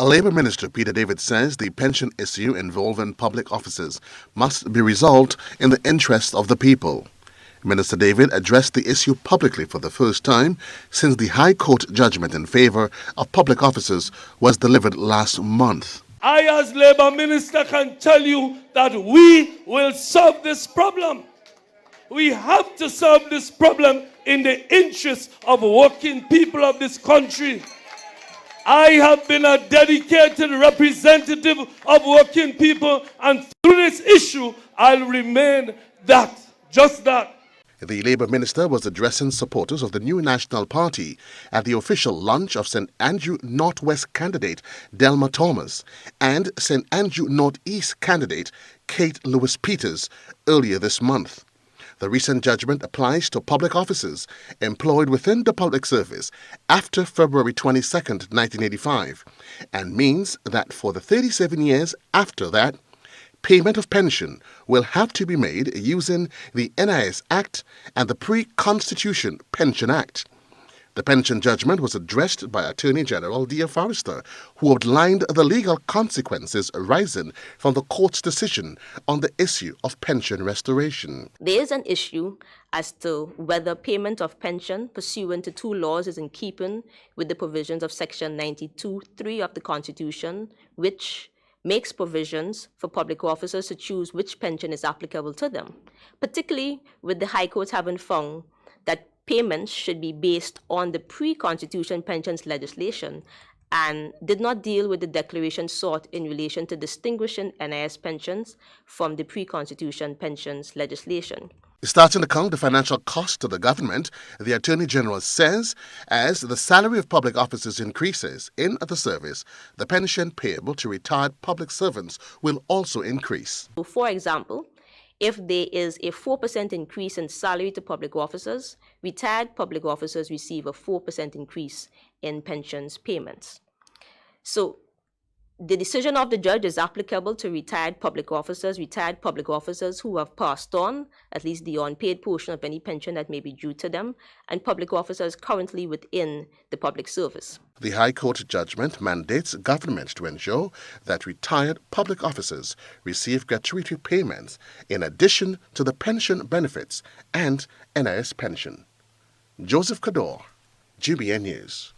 Labour Minister Peter David says the pension issue involving public officers must be resolved in the interest of the people. Minister David addressed the issue publicly for the first time since the High Court judgment in favour of public officers was delivered last month. I, as Labour Minister, can tell you that we will solve this problem. We have to solve this problem in the interest of working people of this country. I have been a dedicated representative of working people, and through this issue, I'll remain that, just that. The Labour Minister was addressing supporters of the new National Party at the official launch of St Andrew Northwest candidate Delma Thomas and St Andrew Northeast candidate Kate Lewis-Peters earlier this month. The recent judgment applies to public officers employed within the public service after February 22, 1985, and means that for the 37 years after that, payment of pension will have to be made using the NIS Act and the Pre-Constitution Pension Act. The pension judgment was addressed by Attorney General Dia Forrester, who outlined the legal consequences arising from the court's decision on the issue of pension restoration. There is an issue as to whether payment of pension pursuant to two laws is in keeping with the provisions of Section 92(3) of the Constitution, which makes provisions for public officers to choose which pension is applicable to them, particularly with the High Court having found that payments should be based on the pre-Constitution pensions legislation and did not deal with the declaration sought in relation to distinguishing NIS pensions from the pre-Constitution pensions legislation. Starting to count the financial cost to the government, the Attorney General says as the salary of public officers increases in the service, the pension payable to retired public servants will also increase. So, for example, if there is a 4% increase in salary to public officers, retired public officers receive a 4% increase in pensions payments. So the decision of the judge is applicable to retired public officers who have passed on, at least the unpaid portion of any pension that may be due to them, and public officers currently within the public service. The High Court judgment mandates government to ensure that retired public officers receive gratuity payments in addition to the pension benefits and NIS pension. Joseph Kador, GBN News.